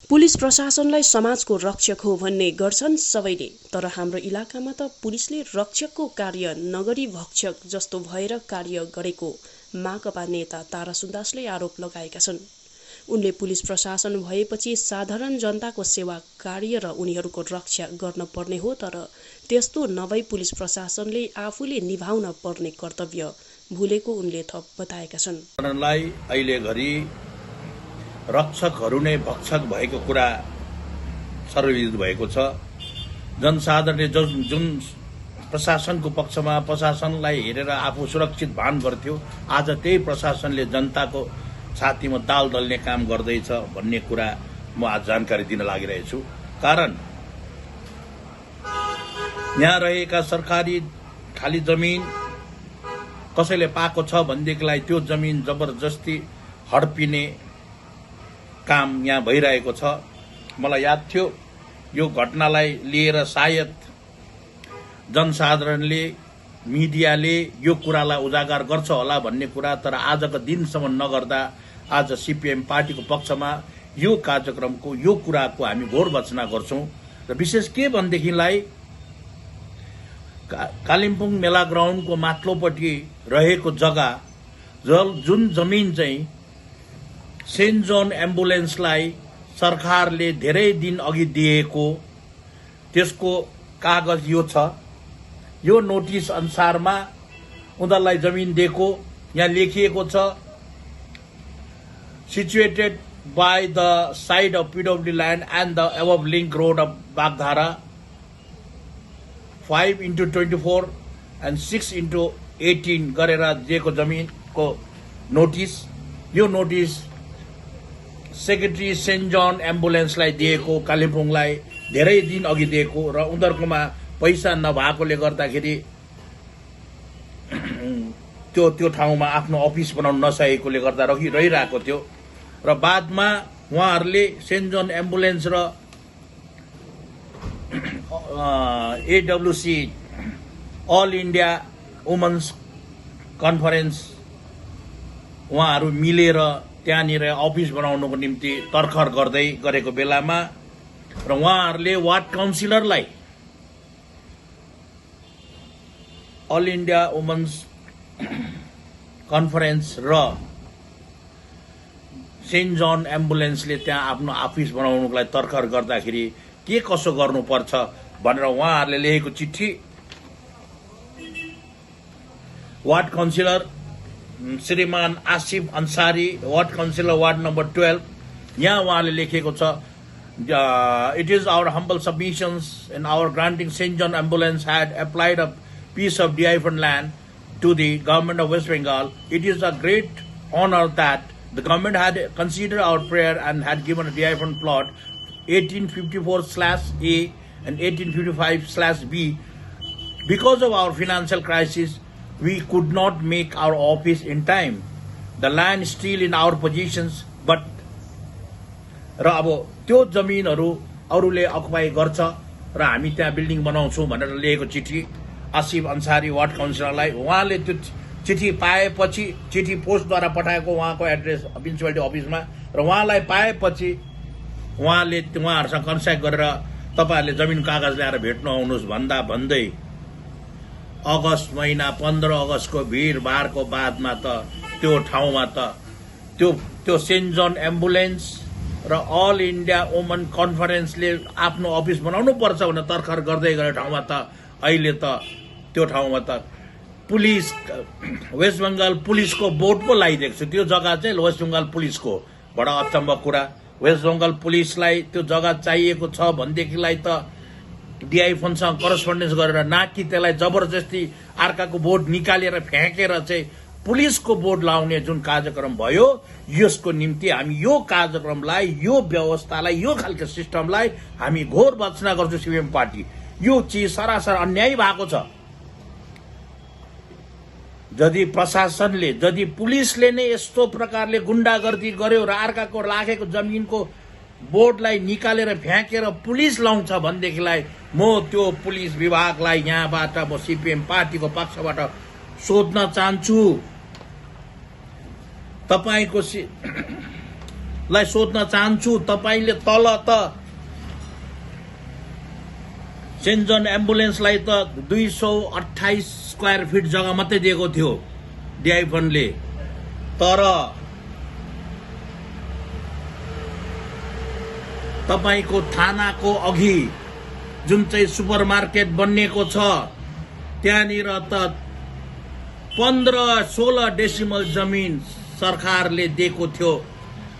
Police प्रशासनलाई समाजको रक्षक हो भन्ने गर्छन् सबैले, तर हाम्रो इलाकामा त पुलिसले रक्षकको कार्य नगरी भक्षक जस्तो भएर कार्य गरेको माकपा नेता तारा सुन्दासले आरोप लगाएका छन्। उनले पुलिस प्रशासन भएपछि साधारण जनताको सेवा कार्य र उनीहरूको रक्षा गर्न पर्ने हो, तर त्यस्तो नभई पुलिस प्रशासनले आफूले निभाउन पर्ने कर्तव्य भुलेको उनले थप बताएका छन्। अहिले घरि रक्षकहरू नै भक्षक भएको कुरा सर्वविदित भएको छ। जनसाधारणले जुन प्रशासनको पक्षमा प्रशासनलाई हेरेर आफू सुरक्षित भान गर्थ्यो, आज त्यही प्रशासनले जनताको छातीमा दाल दल्ने काम गर्दैछ भन्ने कुरा म आज जानकारी दिन लागिरहेको छु। कारण यहाँ रहेका सरकारी खाली जमिन कसैले पाएको छ भनेदेखिलाई त्यो जमिन जबरजस्ती हडपिने काम यहाँ भइरहेको छ। मलाई याद थियो यो घटनालाई लिएर सायद जनसाधारणले मिडियाले यो कुरालाई उजागर गर्छ होला भन्ने कुरा, तर आजको दिनसम्म नगर्दा आज सीपीएम पार्टीको पक्षमा यो कार्यक्रमको यो कुराको हामी घोर भर्त्सना गर्छौं। र विशेष के भनेदेखिलाई कालिम्पोङ मेला ग्राउन्डको माथिल्लोपट्टि रहेको जग्गा जुन जमिन चाहिँ सेन्ट जोन एम्बुलेन्सलाई सरकारले धेरै दिन अघि दिएको, त्यसको कागज यो छ। यो नोटिस अनुसारमा उनीहरूलाई जमिन दिएको यहाँ लेखिएको छ, situated by the side of PWD land and the above link road of Bagdhara 5x24 and 6x18 गरेर दिएको जमिनको नोटिस। यो नोटिस सेक्रेटरी सेन्ट जोन एम्बुलेन्सलाई दिएको, कालिम्पोङलाई धेरै दिन अघि दिएको र उनीहरूकोमा पैसा नभएकोले गर्दाखेरि त्यो ठाउँमा आफ्नो अफिस बनाउन नसकेकोले गर्दा रहिरहेको थियो। र बादमा उहाँहरूले सेन्ट जोन एम्बुलेन्स र एडब्ल्युसी अल इन्डिया वुमेन्स कन्फरेन्स उहाँहरू मिलेर त्यहाँनिर अफिस बनाउनको निम्ति तर्खर गर्दै गरेको बेलामा र उहाँहरूले वार्ड काउन्सिलरलाई अल इन्डिया वुमेन्स कन्फरेन्स र सेन्ट जोन एम्बुलेन्सले त्यहाँ आफ्नो अफिस बनाउनुको लागि तर्खर गर्दाखेरि के कसो गर्नुपर्छ भनेर उहाँहरूले लेखेको चिठी वार्ड काउन्सिलर श्रीमान Asif Ansari, ward councillor ward number 12, यहाँ उहाँले लेखेको छ, it is our humble submissions in our granting St. John Ambulance had applied a piece of DIFN land to the government of West Bengal. It is a great honor that the government had considered our prayer and had given a DIFN plot 1854/A and 1855/B. Because of our financial crisis, we could not make our office in time. The land is still in our possessions, but र अब त्यो जमिनहरू अरूले occupy गर्छ र हामी त्यहाँ building बनाउँछौँ भनेर लिएको चिठी आसिफ अंसारी वार्ड काउन्सिलरलाई। उहाँले त्यो चिठी पाएपछि, चिठी पोस्टद्वारा पठाएको उहाँको एड्रेस म्युनिसिपालिटी अफिसमा, र उहाँलाई पाएपछि उहाँले उहाँहरूसँग कन्ट्याक्ट गरेर तपाईहरूले जमिन कागज ल्याएर भेट्नु आउनुहोस् भन्दा भन्दै अगस्त महिना 15 अगस्तको भिडभाडको बादमा त त्यो ठाउँमा त त्यो सेन्ट जोन एम्बुलेन्स र अल इन्डिया वुमेन कन्फरेन्सले आफ्नो अफिस बनाउनु पर्छ भनेर तर्खर गर्दै गए ठाउँमा त अहिले त त्यो ठाउँमा त पुलिस, वेस्ट बंगाल पुलिसको बोर्ड पो लगाइदिएको छ। त्यो जग्गा चाहिँ वेस्ट बंगाल पुलिसको, बडा अचम्म कुरा। वेस्ट बंगाल पुलिसलाई त्यो जग्गा चाहिएको छ भनेदेखिलाई त डिआइफोनसँग करस्पोन्डेन्स गरेर, ना कि त्यसलाई जबरजस्ती अर्काको बोर्ड निकालेर फ्याँकेर चाहिँ पुलिसको बोर्ड लाउने जुन कार्यक्रम भयो, यसको निम्ति हामी यो कार्यक्रमलाई, यो व्यवस्थालाई, यो खालको सिस्टमलाई हामी घोर भर्त्सना गर्छौं। सीपीएम पार्टी यो चीज सरासर अन्याय भएको छ। यदि प्रशासनले, यदि पुलिसले नै यस्तो प्रकारले गुण्डागर्दी गर्यो र अर्काको राखेको जमिनको बोर्डलाई निकालेर फ्याँकेर पुलिस लाउँछ भनेदेखिलाई म त्यो पुलिस विभागलाई यहाँबाट म सीपीएम पार्टीको पक्षबाट सोध्न चाहन्छु, तपाईको लाई सोध्न चाहन्छु, तपाईले तल त सेन्ट जोन एम्बुलेन्सलाई त 228 स्क्वायर फिट जग्गा मात्रै दिएको थियो डिआई फन्डले, तर तपाईको थानाको अघि जुन चाहिँ सुपरमार्केट बनिएको छ त्यहाँनिर त 15-16 डेसिमल जमिन सरकारले दिएको थियो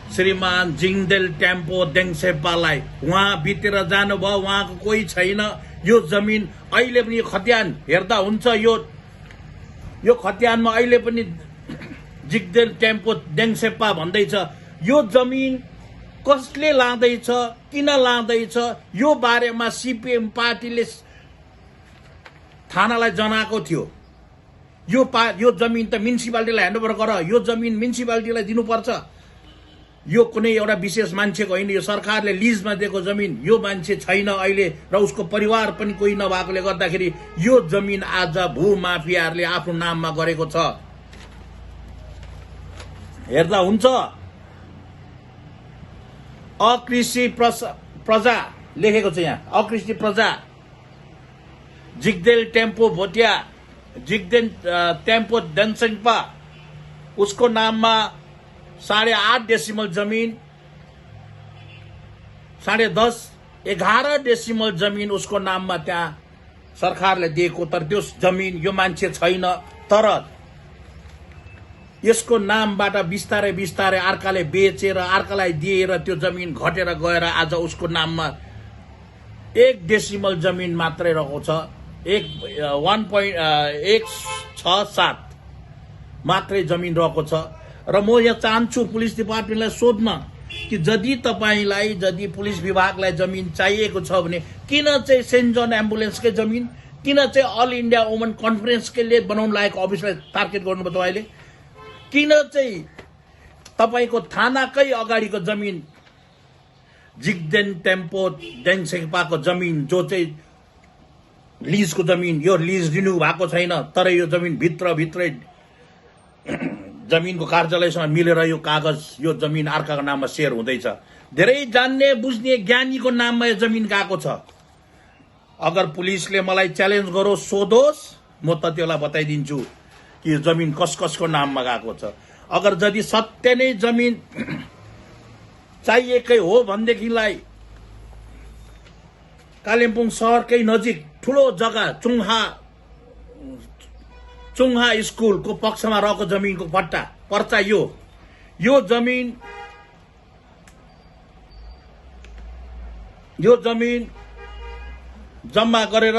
श्रीमान जिङदेल टेम्पो देङसेपालाई। उहाँ बितेर जानुभयो, उहाँको कोही छैन। यो जमिन अहिले पनि खत्यान हेर्दा हुन्छ, यो खत्यानमा अहिले पनि जिङदेल टेम्पो देङसेपा भन्दैछ। यो जमिन कसले लाँदैछ, किन लाँदैछ, यो बारेमा सीपीएम पार्टीले थानालाई जनाएको थियो। यो जमिन त म्युनिसिपालिटीलाई ह्यान्डओभर गर, यो जमिन म्युनिसिपालिटीलाई दिनुपर्छ। यो कुनै एउटा विशेष मान्छेको होइन, यो सरकारले लिजमा दिएको जमिन। यो मान्छे छैन अहिले र उसको परिवार पनि कोही नभएकोले गर्दाखेरि यो जमिन आज भूमाफियाहरूले आफ्नो नाममा गरेको छ। हेर्दा हुन्छ। अकृषि प्रजा लेखेको छ यहाँ, अकृषि प्रजा जिग्देल टेम्पो भोटिया, जिग्देल टेम्पो देनसेङपा, उसको नाममा 8.5 डेसिमल जमीन, 10.5 11 डेसिमल जमीन उसको नाममा त्यहाँ सरकारले दिएको। तर त्यो जमीन यो मान्छे छैन, तर यसको नामबाट बिस्तारै बिस्तारै अर्काले बेचेर अर्कालाई दिएर त्यो जमीन घटेर गएर आज उसको नाममा 1 डेसिमल जमीन मात्रै रहेको छ। 1.167 मात्रै जमीन रहेको छ। र म यहाँ चाहन्छु पुलिस डिपार्टमेन्टलाई सोध्न कि यदि पुलिस विभागलाई जमीन चाहिएको छ भने किन चाहिँ सेन्ट जोन एम्बुलेन्सकै जमीन, किन चाहिँ अल इन्डिया वुमन कन्फरेन्सले बनाउन लागेको अफिसलाई टार्गेट गर्नुभयो तपाईँले? किन चाहिँ तपाईँको थानाकै अगाडिको जमिन जिग्देन टेम्पो देङसेपाको जमिन जो चाहिँ लिजको जमिन, यो लिज रिन्यू भएको छैन, तर यो जमिन भित्रै जमिनको कार्यालयसँग मिलेर यो कागज, यो जमिन अर्काको नाममा सेयर हुँदैछ। धेरै जान्ने बुझ्ने ज्ञानीको नाममा यो जमिन गएको छ। अगर पुलिसले मलाई च्यालेन्ज गरोस्, सोधोस्, म त त्यसलाई बताइदिन्छु कि यो जमिन कसको नाममा गएको छ। अगर यदि सत्य नै जमिन चाहिएकै हो भनेदेखिलाई कालिम्पोङ शहरकै नजिक ठुलो जग्गा चुङहा स्कुलको पक्षमा रहेको जमिनको पर्चा यो जमिन जम्मा गरेर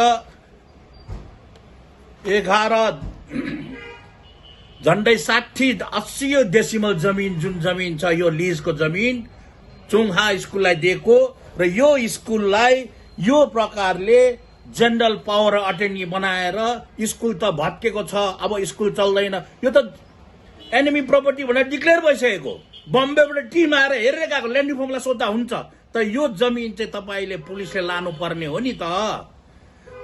11 झन्डै 60-80 डेसिमल जमिन जुन जमिन छ यो लिजको जमिन चुङहा स्कुललाई दिएको। र यो स्कुललाई यो प्रकारले जनरल पावर अटर्नी बनाएर स्कुल त भत्केको छ, अब स्कुल चल्दैन, यो त एनिमी प्रपर्टी भनेर डिक्लेयर भइसकेको। बम्बेबाट टिम आएर हेरेर गएको, ल्यान्ड रिफर्मलाई सोद्धा हुन्छ। तर यो जमिन चाहिँ तपाईँले पुलिसले लानुपर्ने हो नि त।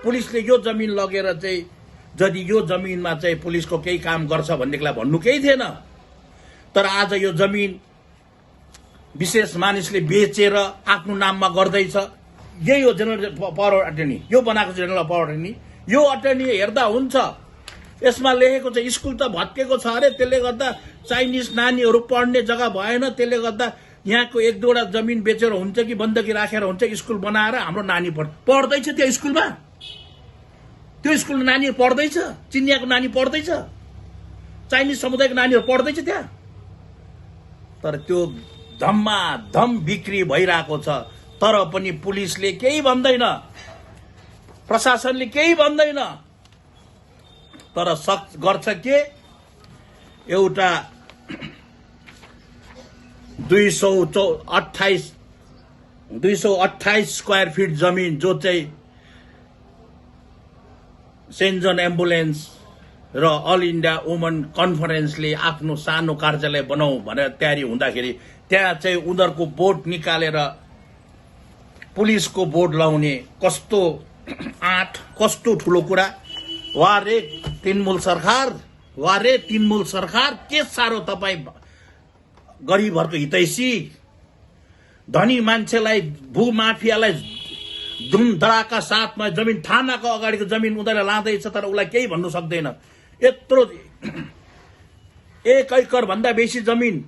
पुलिसले यो जमिन लगेर चाहिँ यदि यो जमिनमा चाहिँ पुलिसको केही काम गर्छ भनेदेखिलाई भन्नु केही थिएन। तर आज यो जमिन विशेष मानिसले बेचेर आफ्नो नाममा गर्दैछ। यही हो जनरल पावर अटर्नी, यो बनाएको जनरल पावर अटर्नी। यो अटर्नी हेर्दा हुन्छ, यसमा लेखेको छ स्कुल त भत्केको छ अरे, त्यसले गर्दा चाइनिज नानीहरू पढ्ने जग्गा भएन, त्यसले गर्दा यहाँको 1-2वटा जमिन बेचेर हुन्छ कि बन्दकी राखेर हुन्छ, स्कुल बनाएर हाम्रो नानी पढ्दैछ त्यो स्कुलमा। त्यो स्कुलमा नानीहरू पढ्दैछ, चिनियाको नानी पढ्दैछ, चाइनिज समुदायको नानीहरू पढ्दैछ त्यहाँ। तर त्यो धम्माधम बिक्री भइरहेको छ, तर पनि पुलिसले केही भन्दैन, प्रशासनले केही भन्दैन। तर गर्छ के, एउटा 228 स्क्वायर फिट जमिन जो चाहिँ सेन्ट जोन एम्बुलेन्स र अल इन्डिया वुमन कन्फरेन्सले आफ्नो सानो कार्यालय बनाऊ भनेर तयारी हुँदाखेरि त्यहाँ चाहिँ उनीहरूको बोर्ड निकालेर पुलिसको बोर्ड लाउने कस्तो कस्तो ठुलो कुरा। वारे तृणमूल सरकार के साह्रो तपाईँ गरिबहरूको हितैषी धनी मान्छेलाई भूमाफियालाई धुमधडाका साथमा जमिन थानाको अगाडिको जमिन उनीहरूले लाँदैछ तर उसलाई केही भन्नु सक्दैन। यत्रो 1 एकड़ भन्दा बेसी जमिन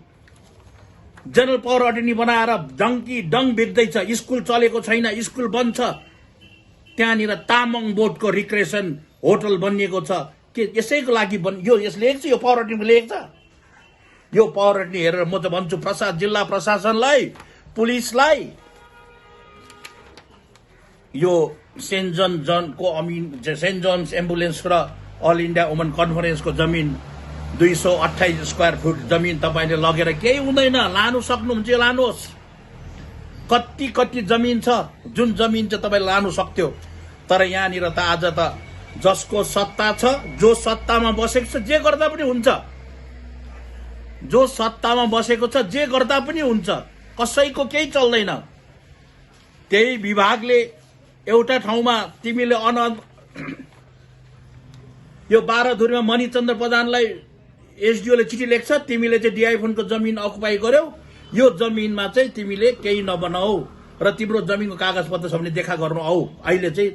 जनरल पावर अटर्नी बनाएर डङ बेच्दैछ। स्कुल चलेको छैन, स्कुल बन्द छ। त्यहाँनिर तामाङ बोर्डको रिक्रेसन होटल बनिएको छ। के यसैको लागि यसले लेखेको छ, यो पावर अटर्नीको लेखेको छ। यो पावर अटर्नी हेरेर म त भन्छु जिल्ला प्रशासनलाई, पुलिसलाई यो सेन्ट जोन्स एम्बुलेन्स र अल इन्डिया वुमन कन्फरेन्सको जमिन 228 स्क्वायर फुट जमिन तपाईले लगेर केही हुँदैन। लानु सक्नुहुन्छ लानुहोस्। कति जमिन छ, जुन जमिन चाहिँ तपाईले लानु सक्थ्यो। तर यहाँनिर त आज त जसको सत्ता छ, जो सत्तामा बसेको छ, जे गर्दा पनि हुन्छ। जो सत्तामा बसेको छ, जे गर्दा पनि हुन्छ। कसैको केही चल्दैन। त्यही विभागले एउटा ठाउँमा तिमीले यो 12 धुरीमा मणिचन्द्र प्रधानलाई एसडिओले चिठी लेख्छ, तिमीले चाहिँ डिआई फन्डको जमिन अकुपाई गर्यौ, यो जमिनमा चाहिँ तिमीले केही नबनाऊ र तिम्रो जमिनको कागजपत्र छ भने देखा गर्नु आऊ, अहिले चाहिँ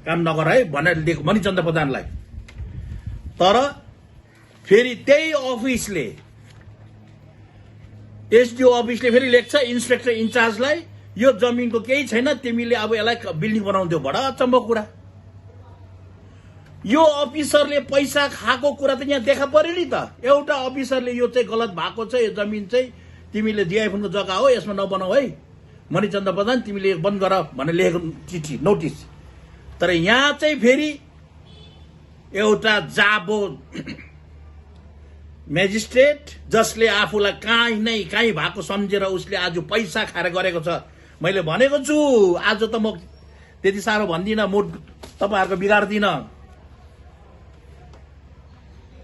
काम नगर है भनेर लेख मणिचन्द्र प्रधानलाई। तर फेरि त्यही अफिसले एसडिओ अफिसले फेरि लेख्छ इन्सपेक्टर इन्चार्जलाई, यो जमिनको केही छैन, तिमीले अब यसलाई बिल्डिङ बनाउँथ्यौ। बडा अचम्मको कुरा। यो अफिसरले पैसा खाएको कुरा त यहाँ देखा पर्यो नि त। एउटा अफिसरले यो चाहिँ गलत भएको छ, यो जमिन चाहिँ तिमीले डिआइएफको जग्गा हो, यसमा नबनाऊ है मणिचन्द्र प्रधान, तिमीले बन्द गर भनेर लेखेको चिठी नोटिस। तर यहाँ चाहिँ फेरि एउटा जाबो मेजिस्ट्रेट जसले आफूलाई काहीँ भएको सम्झेर उसले आज पैसा खाएर गरेको छ। मैले भनेको छु, आज त म त्यति साह्रो भन्दिनँ, मुड तपाईहरुको बिगार्दिन।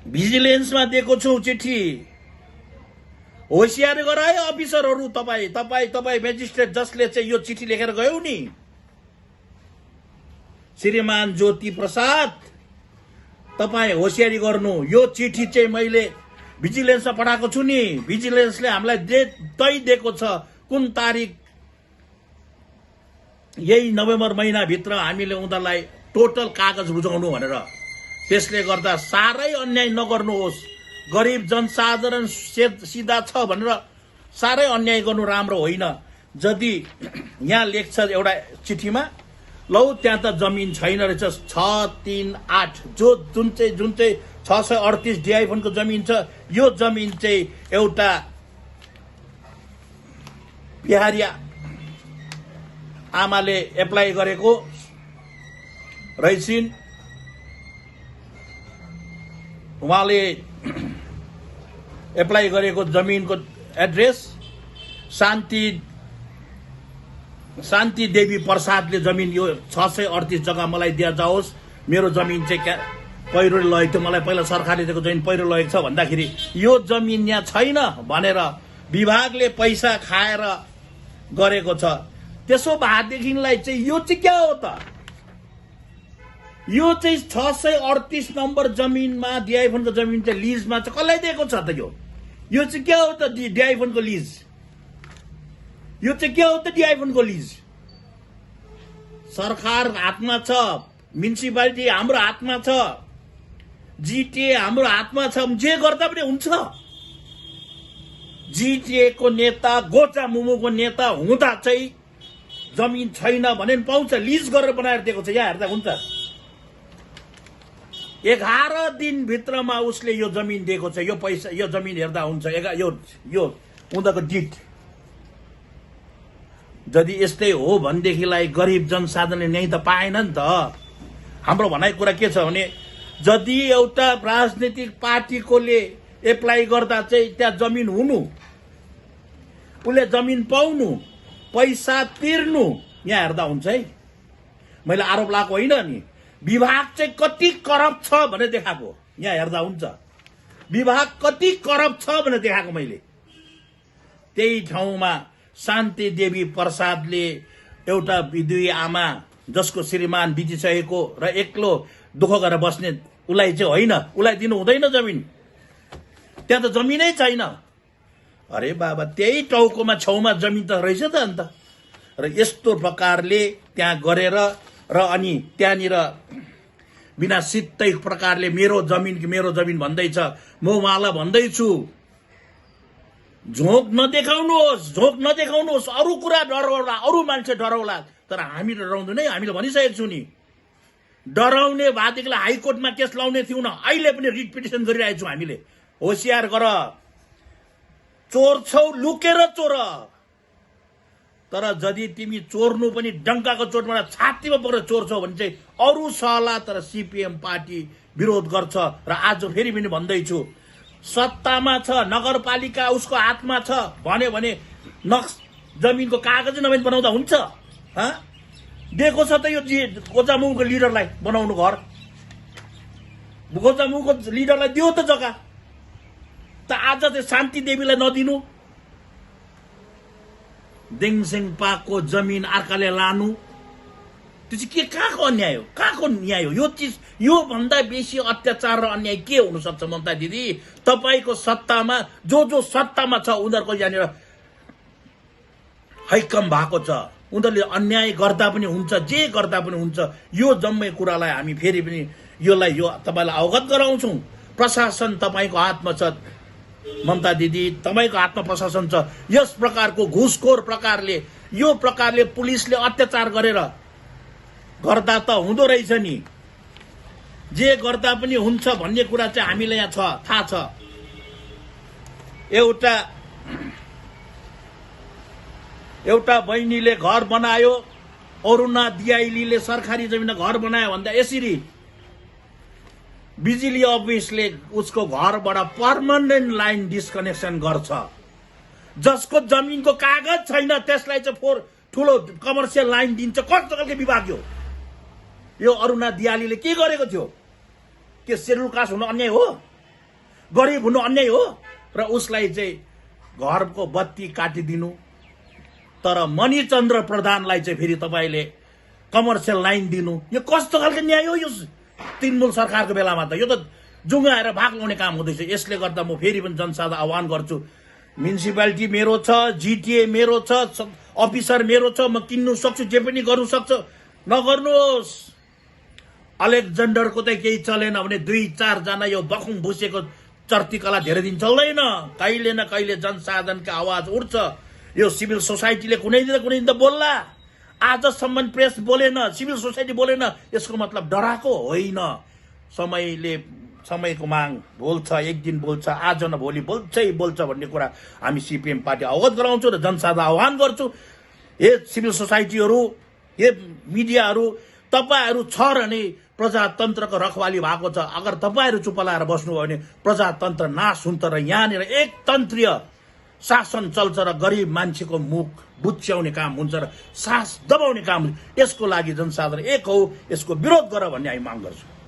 भिजिलेन्समा दिएको छु चिठी, होसियार गर है अफिसरहरू। तपाई मेजिस्ट्रेट जसले चाहिँ यो चिठी लेखेर गयौ नि, श्रीमान ज्योति प्रसाद, तपाई होसियारी गर्नु। यो चिठी चाहिँ मैले भिजिलेन्समा पठाएको छु नि। भिजिलेन्सले हामीलाई तय दिएको छ कुन तारिक, यही नोभेम्बर महिनाभित्र हामीले उनीहरूलाई टोटल कागज बुझाउनु भनेर। त्यसले गर्दा साह्रै अन्याय नगर्नुहोस्। गरिब जनसाधारण सिधा छ भनेर साह्रै अन्याय गर्नु राम्रो होइन। यदि यहाँ लेख्छ एउटा चिठीमा, लौ त्यहाँ त जमिन छैन रहेछ 638, जुन चाहिँ 638 डिआई फन्डको जमिन छ, यो जमिन चाहिँ एउटा बिहारी आमाले एप्लाई गरेको रहिसिन्। उहाँले एप्लाई गरेको जमिनको एड्रेस शान्ति देवी प्रसादले जमिन यो 638 जग्गा मलाई दिया जाओस्, मेरो जमिन चाहिँ पहिरोले लगेको थियो, मलाई पहिला सरकारले दिएको जमिन पहिरो लगेको छ भन्दाखेरि यो जमिन यहाँ छैन भनेर विभागले पैसा खाएर गरेको छ। त्यसो भएदेखिलाई चाहिँ यो चाहिँ क्या हो त? यो चाहिँ 638 नम्बर जमिनमा डिआई फन्डको जमिन चाहिँ लिजमा चाहिँ कसलाई दिएको छ त? यो चाहिँ क्या हो त डिआई फन्डको लिज? यो चाहिँ के हो त डिआई फन्डको लिज? सरकार हातमा छ, म्युनिसिपालिटी हाम्रो हातमा छ, जिटिए हाम्रो हातमा छ, जे गर्दा पनि हुन्छ। जिटिए को नेता, गोचा मुमुको नेता हुँदा चाहिँ जमिन छैन भने पाउँछ, लिज गरेर बनाएर दिएको छ। यहाँ हेर्दा हुन्छ 11 दिन भित्रमा उसले यो जमिन दिएको छ। यो पैसा, यो जमिन हेर्दा हुन्छ यो उनीहरूको डिट। यदि यस्तै हो भनेदेखिलाई गरिब जनसाधारणले नै त पाएन नि त। हाम्रो भनाइ कुरा के छ भने, यदि एउटा राजनीतिक पार्टीकोले एप्लाई गर्दा चाहिँ त्यहाँ जमिन हुनु, उसले जमिन पाउनु, पैसा तिर्नु, यहाँ हेर्दा हुन्छ है। मैले आरोप लगाएको होइन नि, विभाग चाहिँ कति करप्ट छ भनेर देखाएको यहाँ हेर्दा हुन्छ। विभाग कति करप्ट छ भनेर देखाएको मैले। त्यही ठाउँमा शान्ति देवी प्रसादले एउटा विधुवी आमा जसको श्रीमान बितिसकेको र एक्लो दुःख गरेर बस्ने, उसलाई चाहिँ होइन, उसलाई दिनु हुँदैन जमिन। त्यहाँ त जमिनै छैन। अरे बाबा त्यही टाउकोमा छेउमा जमिन त रहेछ त अन्त। र यस्तो प्रकारले त्यहाँ गरेर र अनि त्यहाँनिर बिना सित्तै प्रकारले मेरो जमिन भन्दैछ। म उहाँलाई भन्दैछु झोक नदेखाउनुहोस्, अरू कुरा डराउला, अरू मान्छे डराउला, तर हामी डराउँदैन है। हामीले भनिसकेको छु नि, डराउने भएदेखिलाई हाइकोर्टमा केस लाउने थियौँ न, अहिले पनि रिट पिटिसन गरिरहेको छौँ हामीले। होसियार गर, चोर छौ लुकेर चोर, तर यदि तिमी चोर्नु पनि डङ्काको चोटबाट छातीमा परेर चोर छौ भने चाहिँ अरू सहला, तर सिपिएम पार्टी विरोध गर्छ। र आज फेरि पनि भन्दैछु, सत्तामा छ, नगरपालिका उसको हातमा छ भन्यो भने जमिनको कागज नभए बनाउँदा हुन्छ? दिएको छ त यो गोजामुखको लिडरलाई बनाउनु घर, गोजामुखको लिडरलाई दियो त जग्गा, त आज चाहिँ शान्ति देवीलाई नदिनु, देङसेङ पाको जमिन अर्काले लानु, त्यो चाहिँ के कहाँको अन्याय हो? कहाँको न्याय हो यो चिज? यो भन्दा बेसी अत्याचार र अन्याय के हुन सक्छ ममता दिदी? तपाईको सत्तामा जो सत्तामा छ उनीहरूको यहाँनिर हैकम भएको छ, उनीहरूले अन्याय गर्दा पनि हुन्छ, जे गर्दा पनि हुन्छ। यो जम्मै कुरालाई हामी फेरि पनि यो तपाईलाई अवगत गराउँछौँ। प्रशासन तपाईको हातमा छ ममता दिदी, तपाईको हातमा प्रशासन छ। यस प्रकारको घुसखोर प्रकारले, यो प्रकारले पुलिसले अत्याचार गरेर गर्दा त हुँदो रहेछ नि, जे गर्दा पनि हुन्छ भन्ने कुरा चाहिँ हामीलाई यहाँ थाहा छ। एउटा बहिनीले घर बनायो, अरुणा दियाइलीले सरकारी जमिनमा घर बनायो भन्दा यसरी बिजुली अफिसले उसको घरबाट पर्मानेन्ट लाइन डिस्कनेक्सन गर्छ। जसको जमिनको कागज छैन त्यसलाई चाहिँ ठुलो कमर्सियल लाइन दिन्छ। कस्तो खालको विभाग हो यो? अरुणा दियालीले के गरेको थियो? के शेड्युल कास्ट हुनु अन्याय हो? गरिब हुनु अन्याय हो? र उसलाई चाहिँ घरको बत्ती काटिदिनु, तर मणिचन्द्र प्रधानलाई चाहिँ फेरि तपाईले कमर्सियल लाइन दिनु, यो कस्तो खालको न्याय हो? यो तृणमूल सरकारको बेलामा त यो त जुङ्गाएर भाग लाउने काम हुँदैछ। यसले गर्दा म फेरि पनि जनसाधारण आह्वान गर्छु, म्युनिसिपालिटी मेरो छ, जिटिए मेरो छ, अफिसर मेरो छ, म किन्नु सक्छु, जे पनि गर्नु सक्छ, नगर्नुहोस्। अलेक्जेन्डरको त केही चलेन भने 2-4 जना यो बखुङ भुसेको चर्तीकला धेरै दिन चल्दैन। कहिले न कहिले जनसाधारणको आवाज उठ्छ। यो सिभिल सोसाइटीले कुनै दिन त बोल्ला। आजसम्म प्रेस बोलेन, सिभिल सोसाइटी बोलेन, यसको मतलब डराएको होइन। समयको माग बोल्छ, एक दिन बोल्छ, आज न भोलि बोल्छ भन्ने कुरा हामी सिपिएम पार्टी अवगत गराउँछौँ र जनसाधारण आह्वान गर्छु। हे सिभिल सोसाइटीहरू, हे मिडियाहरू, तपाईहरू छ र नै प्रजातन्त्रको रखवाली भएको छ। अगर तपाईहरू चुप लाएर बस्नुभयो भने प्रजातन्त्र नाश हुन्छ र यहाँनिर एकतन्त्रीय शासन चल्छ र गरिब मान्छेको मुख बुच्याउने काम हुन्छ र सास दबाउने काम हुन्छ। यसको लागि जनसाधारण एक हो, यसको विरोध गर भन्ने हामी माग गर्छौँ।